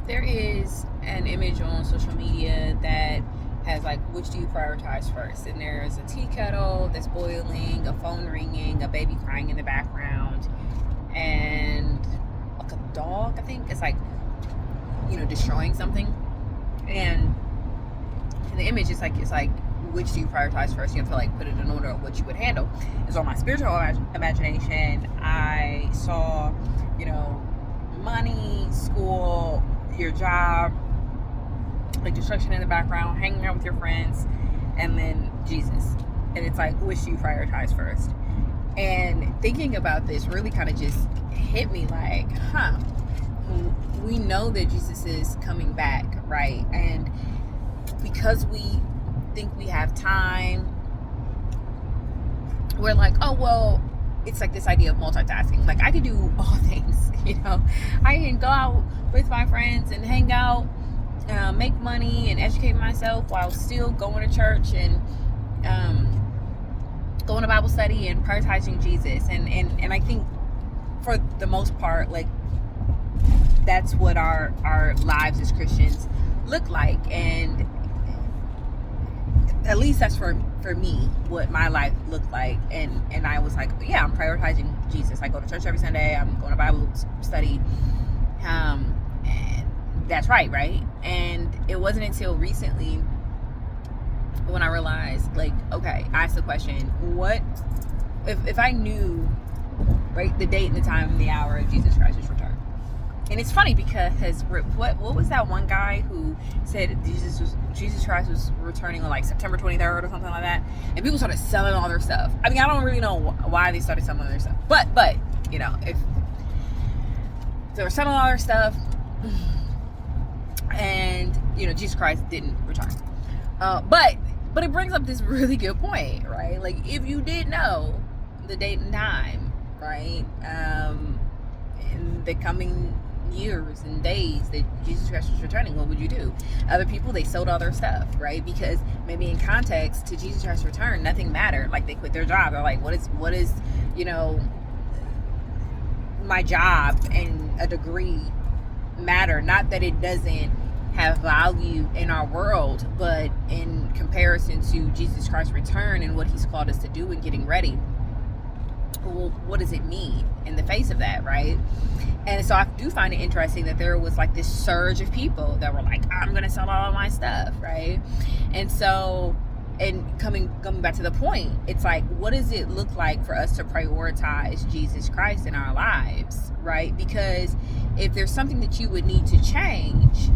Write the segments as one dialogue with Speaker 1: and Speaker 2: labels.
Speaker 1: There is an image on social media that has like, which do you prioritize first? And there's a tea kettle that's boiling, a phone ringing, a baby crying in the background, and like a dog, I think, it's like, destroying something. And in the image, it's like, which do you prioritize first? You have to like put it in order of what you would handle. And so, on my spiritual imagination, I saw, you know, money, school, your job, like destruction in the background, hanging out with your friends, and then Jesus. And it's like, which do you prioritize first? And thinking about this really kind of just hit me like, we know that Jesus is coming back, right? And because we think we have time, we're like, oh, well, it's like this idea of multitasking. Like, I could do all things, I can go out with my friends and hang out, make money and educate myself while still going to church and going to Bible study and prioritizing Jesus. And I think for the most part, like, that's what our lives as Christians look like. And at least that's for me what my life looked like. And I was like, yeah, I'm prioritizing Jesus. I go to church every Sunday, I'm going to Bible study, and that's right. And it wasn't until recently when I realized, like, okay, I asked the question, what if I knew, right, the date and the time and the hour of Jesus Christ's return? And it's funny because what was that one guy who said Jesus Christ was returning on like September 23rd or something like that, and people started selling all their stuff. I mean, I don't really know why they started selling their stuff, but if they were selling all their stuff, and Jesus Christ didn't return, but it brings up this really good point, right? Like, if you did know the date and time, right, in the coming years and days that Jesus Christ was returning, what would you do? Other people, they sold all their stuff, right? Because maybe in context to Jesus Christ's return, nothing mattered. Like, they quit their job. They're like, what is my job and a degree matter? Not that it doesn't have value in our world, but in comparison to Jesus Christ's return and what he's called us to do and getting ready, well, what does it mean in the face of that, right? And so I do find it interesting that there was like this surge of people that were like, I'm gonna sell all of my stuff, right? And so, and going back to the point, it's like, what does it look like for us to prioritize Jesus Christ in our lives, right? Because if there's something that you would need to change,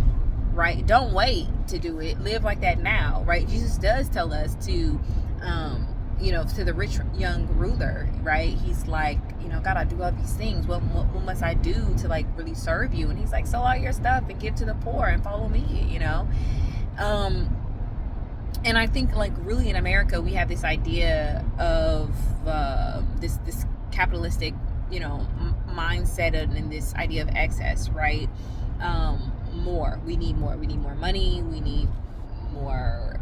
Speaker 1: right, don't wait to do it. Live like that now, right? Jesus does tell us to to the rich young ruler, right? He's like, God, I do all these things. What must I do to like really serve you? And he's like, sell all your stuff and give to the poor and follow me, And I think, like, really in America, we have this idea of this capitalistic, mindset, and this idea of excess, right? More. We need more. We need more money. We need more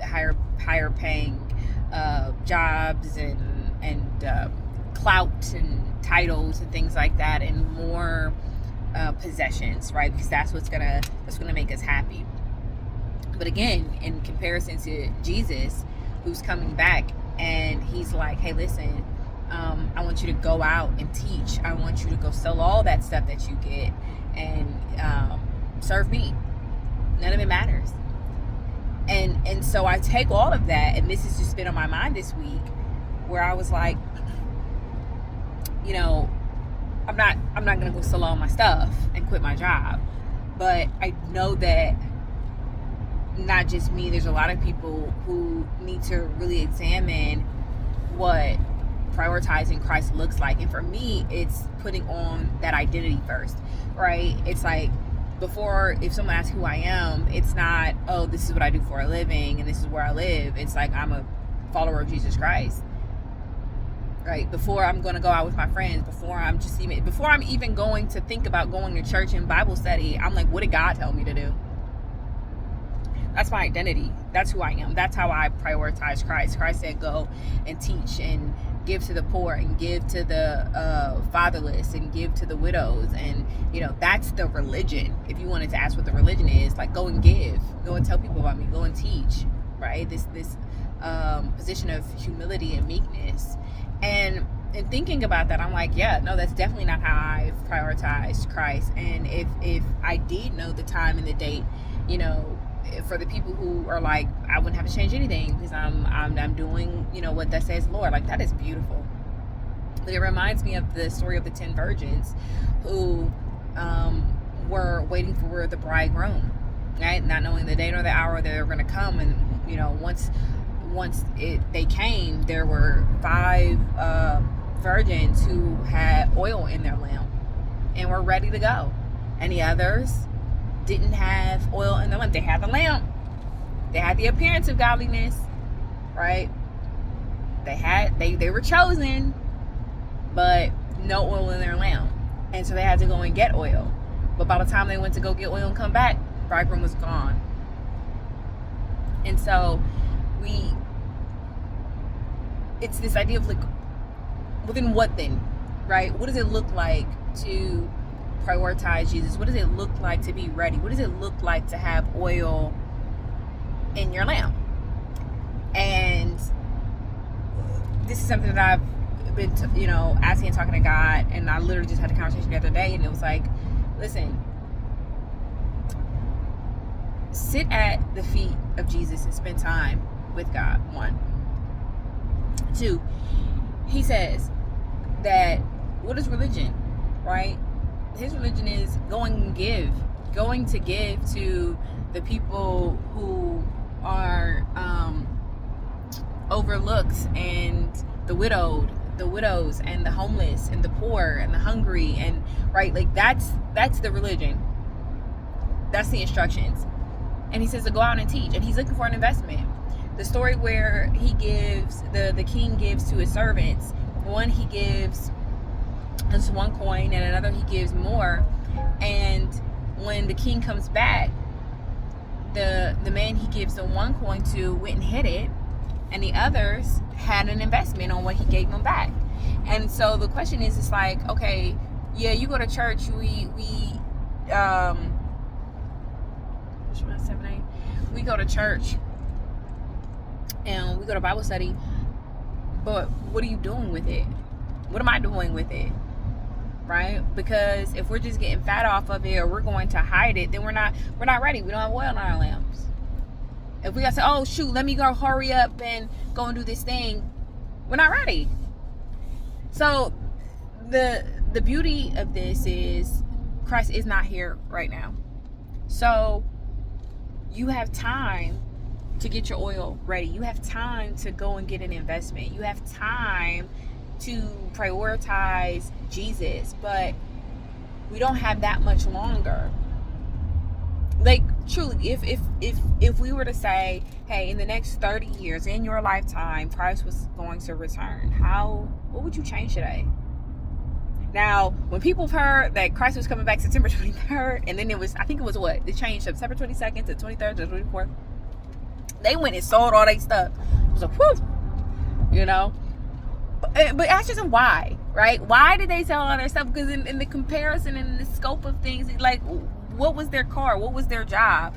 Speaker 1: higher paying jobs and clout and titles and things like that, and more possessions, right? Because that's what's gonna make us happy. But again, in comparison to Jesus, who's coming back, and he's like, hey, listen, I want you to go out and teach. I want you to go sell all that stuff that you get and serve me. None of it matters. And so I take all of that, and this has just been on my mind this week, where I was like, I'm not gonna go sell all my stuff and quit my job. But I know that not just me, there's a lot of people who need to really examine what prioritizing Christ looks like. And for me, it's putting on that identity first, right? It's like, before, if someone asks who I am, it's not, oh, this is what I do for a living and this is where I live. It's like, I'm a follower of Jesus Christ, right? Before I'm going to go out with my friends, before I'm even going to think about going to church and Bible study, I'm like, what did God tell me to do? That's my identity. That's who I am. That's how I prioritize Christ. Christ said, go and teach and give to the poor and give to the fatherless and give to the widows. And that's the religion. If you wanted to ask what the religion is, like, go and give, go and tell people about me, go and teach, right? This position of humility and meekness. And thinking about that, I'm like, yeah, no, that's definitely not how I've prioritized Christ. And if I did know the time and the date, for the people who are like, I wouldn't have to change anything because I'm doing, what that says Lord, like, that is beautiful. But it reminds me of the story of the 10 virgins who were waiting for the bridegroom, right? Not knowing the day or the hour they were going to come. And once they came, there were 5 virgins who had oil in their lamp and were ready to go, and the others didn't have oil in their lamp. They had the lamp, they had the appearance of godliness, right? They were chosen, but no oil in their lamp, and so they had to go and get oil. But by the time they went to go get oil and come back, bridegroom was gone. And so it's this idea of like, well, then what then, right? What does it look like to prioritize Jesus? What does it look like to be ready? What does it look like to have oil in your lamp? And this is something that I've been asking and talking to God, and I literally just had a conversation the other day, and it was like, listen, sit at the feet of Jesus and spend time with God. 1, 2, he says that what is religion, right? His religion is going to give to the people who are overlooked, and the widows and the homeless and the poor and the hungry, and right, like that's the religion. That's the instructions. And he says to go out and teach, and he's looking for an investment. The story where he gives, the king gives to his servants, one he gives just 1 coin, and another he gives more. And when the king comes back, the man he gives the 1 coin to went and hid it, and the others had an investment on what he gave them back. And so the question is, it's like, okay, yeah, you go to church, we go to church and we go to Bible study, but what are you doing with it? What am I doing with it? Right? Because if we're just getting fat off of it, or we're going to hide it, then we're not ready. We don't have oil in our lamps. If we got to say, oh shoot, let me go hurry up and go and do this thing, we're not ready. So the beauty of this is Christ is not here right now. So you have time to get your oil ready. You have time to go and get an investment. You have time to prioritize Jesus, but we don't have that much longer. Like, truly, if we were to say, hey, in the next 30 years, in your lifetime, Christ was going to return, what would you change today? Now, when people heard that Christ was coming back September 23rd, and then it changed September 22nd to 23rd to 24th, they went and sold all their stuff. It was like, whew, But ask yourself why, right? Why did they sell all their stuff? Because in the comparison and the scope of things, like, what was their car? What was their job?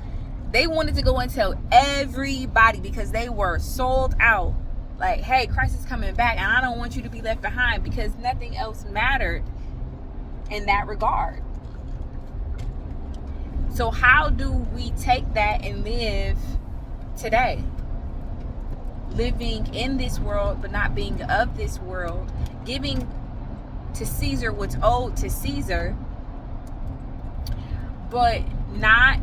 Speaker 1: They wanted to go and tell everybody because they were sold out. Like, hey, Christ is coming back, and I don't want you to be left behind, because nothing else mattered in that regard. So how do we take that and live today? Living in this world, but not being of this world. Giving to Caesar what's owed to Caesar, but not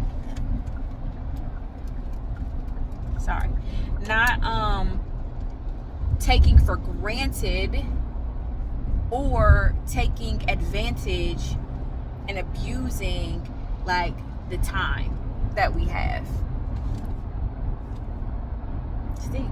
Speaker 1: taking for granted or taking advantage and abusing, like, the time that we have. Steve.